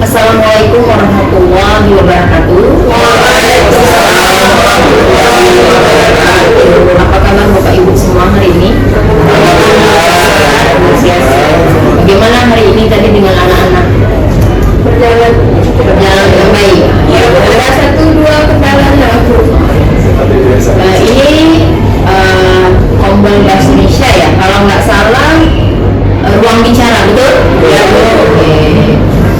Assalamualaikum warahmatullahi wabarakatuh. Waalaikumsalam warahmatullahi wabarakatuh. Apa kabar Bapak Ibu semua hari ini? Bagaimana hari ini tadi dengan anak-anak? Berjalan dengan baik. Ya, ada 1-2 kendala aku. Ini Kombel Bahasa Indonesia ya, kalau nggak salah ruang bicara, betul? Ya. Oke.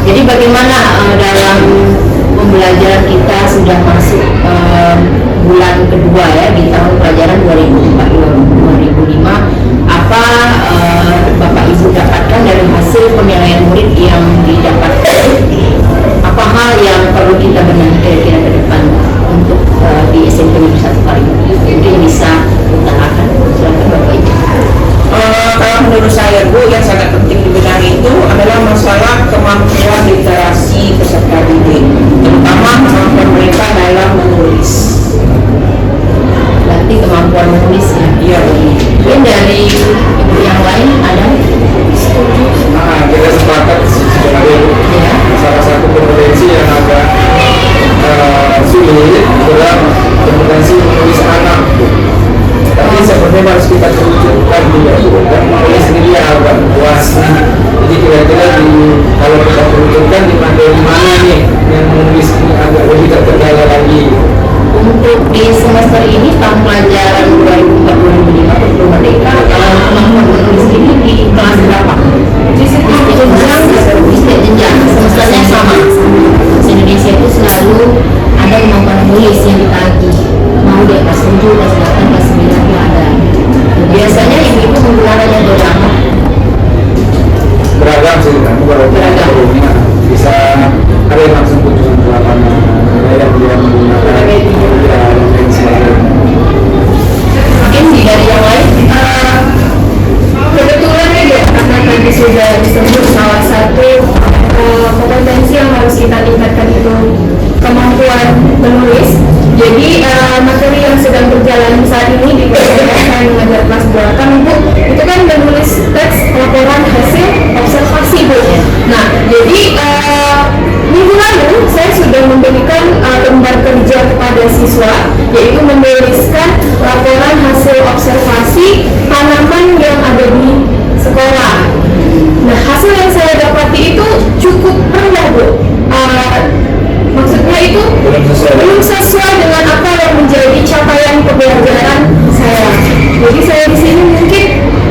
Jadi bagaimana dalam pembelajaran kita sudah masuk bulan kedua ya di tahun pelajaran 2004-2005, apa Bapak Ibu dapatkan dari hasil penilaian murid yang didapatkan? Apa hal yang perlu kita benahi kira-kira ke depan untuk di SMP Negeri 1 Kalimantan? Mungkin bisa utarakan, silakan Bapak Ibu. Kalau menurut saya Bu, yang sangat penting dibenahi itu adalah masalah kemampuan literasi peserta didik, terutama kemampuan mereka dalam menulis. Berarti kemampuan menulis ya? Iya. Mungkin dari ibu yang lain ada? Kita sepakat sebenarnya Ya. salah satu kompetensi yang agak sulit adalah kompetensi menulis anak. Tapi sepertinya harus kita kerucutkan juga dan menulis sendiri agak puas. Jadi kira-kira kalau kita kerucutkan di materi mana nih yang menulis ini agak lebih terkendala lagi. Untuk di semester ini tahun pelajaran 2004-2005 Belum Merdeka, kemampuan menulis ini di kelas berapa? Di setiap jenjang, semesternya sama. Indonesia itu selalu ada kemampuan menulis yang ditagih, mau di kelas 7, kelas 8, kelas 9 itu ada. Biasanya ibu-ibu menggunakannya dari lama. Beragam sih, kamu Beragam. bisa ada yang langsung kunjungan ke lapangan, ada yang dia menggunakan Mungkin dari yang lain, kebetulan ya karena tadi sudah disebut salah satu kompetensi yang harus kita tingkatkan itu kemampuan menulis. Jadi materi yang sedang berjalan saat ini di saya mengajar kelas belakang Bu, itu kan menulis teks laporan hasil observasi Bu. Nah, jadi minggu lalu saya sudah memberikan lembar kerja kepada siswa, yaitu menuliskan laporan hasil observasi tanaman yang ada di sekolah. Nah, hasil yang saya dapati itu cukup rendah Bu. Maksudnya itu belum sesuai dengan apa yang menjadi capaian pembelajaran saya. Jadi saya di sini mungkin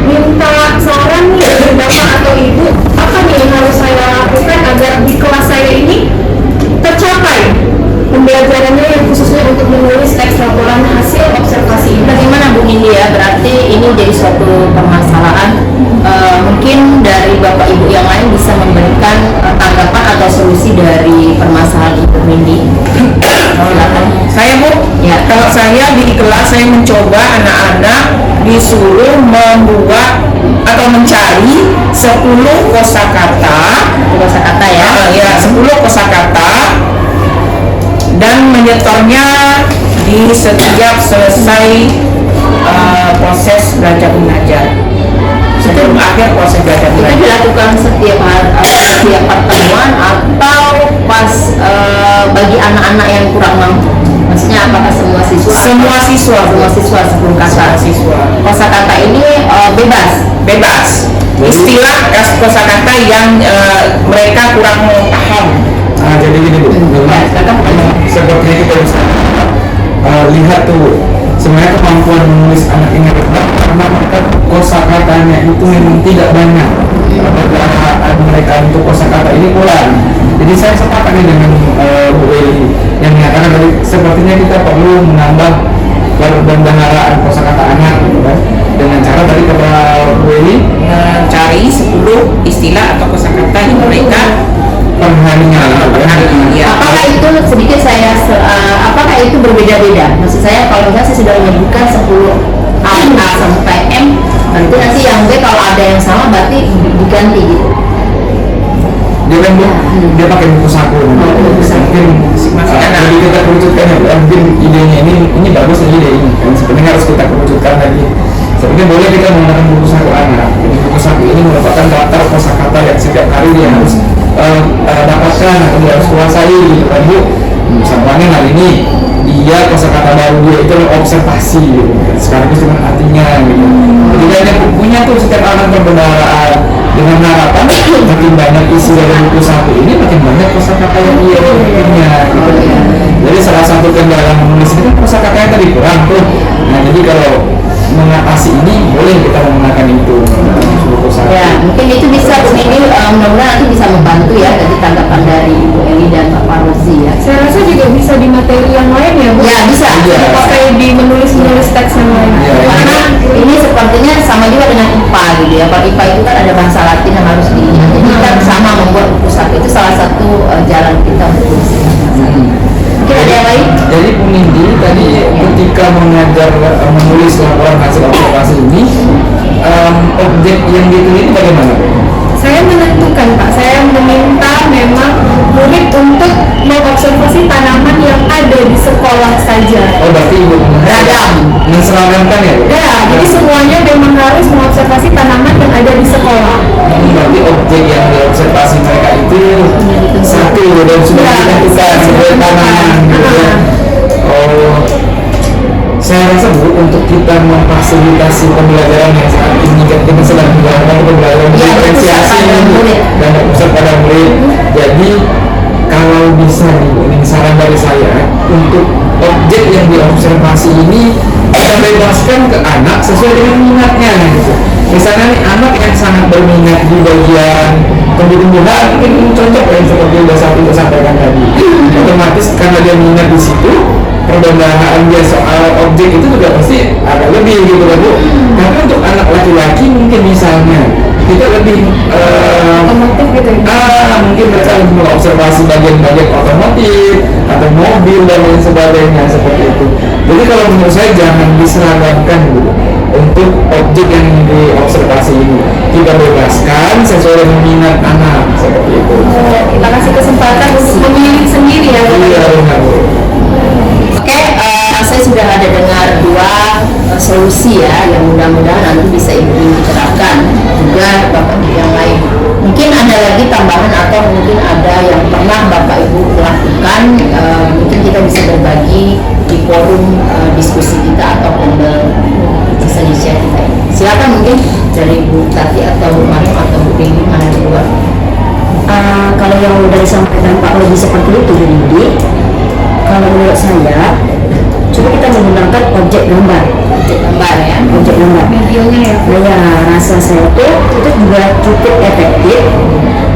minta saran nih dari Bapak atau Ibu, apa nih yang harus saya lakukan agar di kelas saya ini tercapai pembelajarannya yang khususnya untuk menulis teks laporan hasil observasi. Bagaimana Bu Nindi ya? Berarti ini jadi suatu permasalahan. Mungkin dari Bapak Ibu yang lain bisa memberikan tanggapan atau solusi dari permasalahan Ibu Nindi. Silakan. Saya Bu, Ya. kalau saya di kelas saya mencoba anak-anak disuruh membuat atau mencari 10 kosakata. Kosakata ya. Ya, 10 kosakata dan menyetornya di setiap selesai proses belajar mengajar. Sebelum akhir proses belajar Itu mengajar. dilakukan setiap pertemuan atau pas bagi anak-anak yang kurang mampu. Maksudnya apakah semua siswa? Semua siswa, Semua siswa 10 kata. Semua siswa. Kosakata ini bebas. Bebas. Istilah kosakata yang mereka kurang paham. jadi gini Bu, Ya, silakan. sepertinya kita bisa lihat tuh sebenarnya kemampuan menulis anak ini rendah karena mereka kosakatanya itu memang tidak banyak. Pergerakan mereka untuk kosakata ini kurang. Jadi saya sepakat nih dengan Bu Eli yang menyatakan tadi sepertinya kita perlu menambah perbendaharaan kosakata anak gitu kan. Dengan cara tadi kata Bu Eli Mencari 10 istilah atau kosakata yang mereka perharinya gitu kan. ya. Apakah itu sedikit apakah itu berbeda-beda? Maksud saya kalau saya sudah menyebutkan 10 A sampai M, berarti nanti yang B kalau ada yang sama berarti diganti gitu. Dia kan dia pakai buku saku. Mungkin jadi kita kerucutkan ya, mungkin idenya ini bagus ide ini kan sebenarnya harus kita kerucutkan lagi. Sebenarnya boleh kita menggunakan buku saku anak. Jadi buku saku ini merupakan daftar kosakata yang setiap hari dia harus dapatkan atau dia harus kuasai gitu kan Bu. Misalnya hari ini dia kosakata baru dia itu observasi gitu. Sekarang itu cuma artinya gitu. Jadi dia punya tuh setiap anak pembenaran dengan harapan makin banyak isi dari buku satu ini makin banyak kosakata yang dia punya gitu. Jadi salah satu kendala menulis itu kan kosakatanya tadi kurang tuh. Nah jadi kalau mengatasi ini boleh kita menggunakan itu buku satu. Ya, mungkin itu bisa ini mudah-mudahan nanti bisa membantu ya dari tanggapan dari Ibu Eli dan Pak Farozi ya. Saya rasa juga bisa di materi yang lain ya Bu. Ya bisa. Iya. Pakai di menulis teks yang lain. Iya, Karena ini sepertinya sama juga dengan IPA gitu ya. Kalau IPA itu kan ada bahasa Latin yang harus diingat. Jadi kita sama membuat buku satu itu salah satu jalan kita untuk mungkin ada yang lain? Jadi Bu Nindi tadi ketika mengajar menulis laporan hasil observasi ini objek yang ditulis itu bagaimana Bu? Saya menentukan Pak, saya meminta memang murid untuk mengobservasi tanaman yang ada di sekolah saja. Oh berarti Ibu menseragamkan ya Bu? Ya, jadi semuanya memang harus mengobservasi tanaman yang ada di sekolah. Berarti objek yang diobservasi mereka itu satu dan sudah Ya, ditentukan sebagai tanaman gitu ya. Oh, saya rasa Bu untuk kita memfasilitasi pembelajaran yang saat ini kita sedang menjalankan pembelajaran Ya, diferensiasi berpusat pada ini murid. dan berpusat pada murid. Jadi kalau bisa nih Bu, ini saran dari saya untuk objek yang diobservasi ini kita bebaskan ke anak sesuai dengan minatnya gitu. Misalnya nih anak yang sangat berminat di bagian tumbuh-tumbuhan mungkin cocok yang seperti udah saya sampaikan tadi. Otomatis karena dia minat di situ, perbendaharaan dia soal objek itu juga pasti agak lebih gitu kan Bu. Tapi untuk anak laki-laki mungkin misalnya kita lebih Otomotif gitu ya. mungkin mereka lebih mengobservasi bagian-bagian otomotif atau mobil dan lain sebagainya seperti itu. Jadi kalau menurut saya jangan diseragamkan gitu untuk objek yang diobservasi ini. Kita bebaskan sesuai dengan minat anak seperti itu. Kita kasih kesempatan untuk memilih sendiri ya. Iya benar Bu. Oke, saya sudah ada dengar dua solusi ya yang mudah-mudahan nanti bisa Ibu diterapkan juga Bapak Ibu yang lain. Mungkin ada lagi tambahan atau mungkin ada yang pernah Bapak Ibu lakukan, mungkin kita bisa berbagi di forum diskusi kita ataupun inisiatif kita ini. Silakan mungkin dari Bu Tati atau Bu Mario atau Bu Dewi mana yang keluar. Kalau yang udah disampaikan Pak lebih seperti itu jadi kalau menurut saya coba kita menggunakan objek gambar ya. objek gambar Videonya ya. nah ya rasa saya itu juga cukup efektif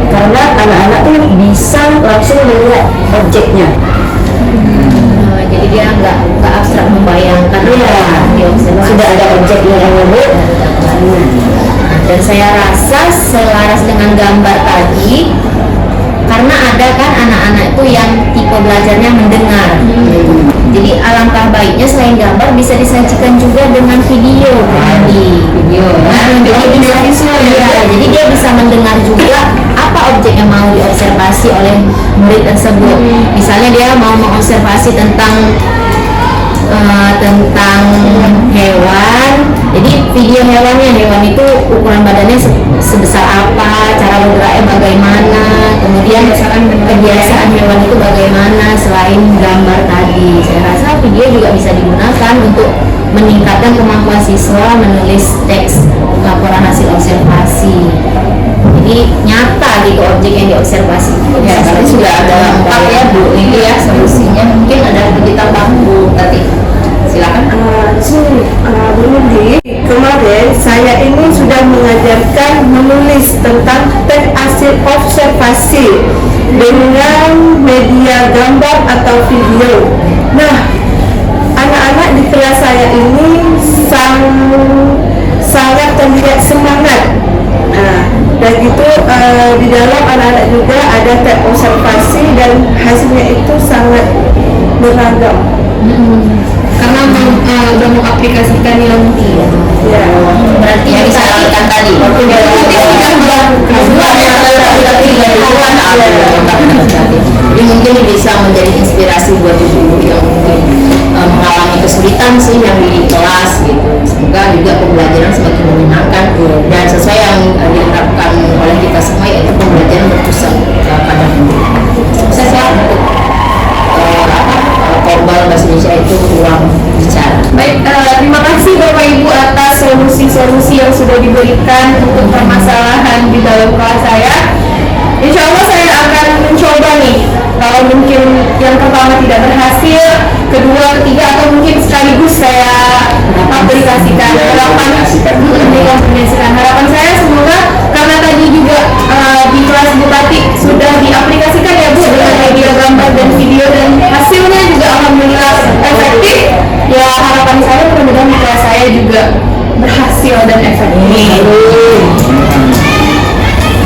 karena anak-anak tuh bisa langsung melihat objeknya. Jadi dia nggak abstrak membayangkan Iya, sudah ada objeknya yang lebih. Dan saya rasa selaras dengan gambar tadi karena ada kan anak-anak itu yang tipe belajarnya mendengar. Jadi alangkah baiknya selain gambar bisa disajikan juga dengan video tadi. Jadi jadi dia bisa mendengar juga apa objek yang mau diobservasi oleh murid tersebut. Misalnya dia mau mengobservasi tentang hewan, jadi video hewan itu ukuran badannya sebesar apa, cara bergeraknya bagaimana, kemudian kebiasaan hewan itu bagaimana selain gambar tadi. Saya rasa video juga bisa digunakan untuk meningkatkan kemampuan siswa menulis teks laporan hasil observasi. Jadi nyata gitu objek yang diobservasi. Ya, karena sudah ada 4 ya Bu, ini ya solusinya. Mungkin ada ditambah Bu Tati. Silakan. Bu Nindi, kemarin saya ini sudah mengajarkan menulis tentang teks hasil observasi dengan media gambar atau video. Nah, anak-anak di kelas saya ini sangat terlihat semangat. Nah, dan itu di dalam anak-anak juga ada teks observasi dan hasilnya itu sangat beragam. Karena udah mengaplikasikan yang Ya. Berarti yang disarankan tadi. Jadi mungkin bisa menjadi inspirasi buat ibu yang mungkin mengalami kesulitan sih yang di kelas gitu. Semoga juga pembelajaran semakin menyenangkan dan sesuai yang diterapkan oleh kita semua yaitu pembelajaran berpusat solusi-solusi yang sudah diberikan untuk permasalahan di dalam kelas saya. Insya Allah saya akan mencoba nih. Kalau mungkin yang pertama tidak berhasil, kedua, ketiga, atau mungkin sekaligus saya aplikasikan. Dikombinasikan. Harapan saya semoga karena tadi juga di kelas Bupati sudah diaplikasikan ya Bu dengan media gambar dan video dan hasilnya juga alhamdulillah efektif. Ya harapan saya mudah-mudahan di kelas saya juga berhasil dan efektif.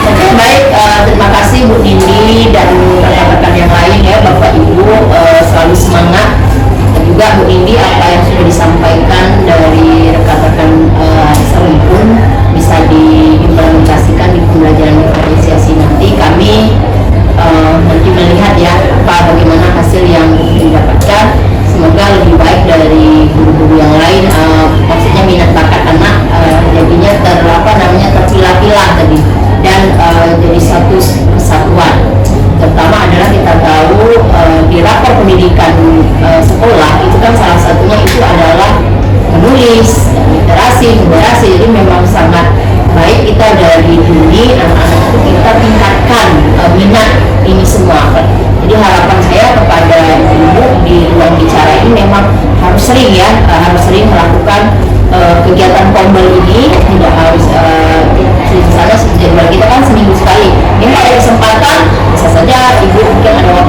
Oke, baik, terima kasih Bu Nindi dan rekan-rekan yang lain ya, Bapak Ibu, selalu semangat. Dan juga Bu Nindi, apa yang sudah disampaikan dari rekan-rekan Islam pun bisa diimplementasikan di pembelajaran diferensiasi nanti. Kami nanti melihat ya bagaimana hasil yang didapatkan. Semoga lebih baik dari guru-guru yang lain, maksudnya minat bakat anak jadinya terpilah-pilah tadi dan jadi satu kesatuan. Terutama adalah kita tahu di rapor pendidikan sekolah itu kan salah satunya itu adalah menulis, literasi, numerasi. Jadi memang sangat baik kita dari dini anak-anak itu kita tingkatkan minat ini semua. Jadi harapan saya kepada ibu di ruang bicara ini memang harus sering ya, harus sering melakukan kegiatan formal ini, tidak harus di sana jadwal kita kan seminggu sekali. Ini ada kesempatan bisa saja ibu mungkin ada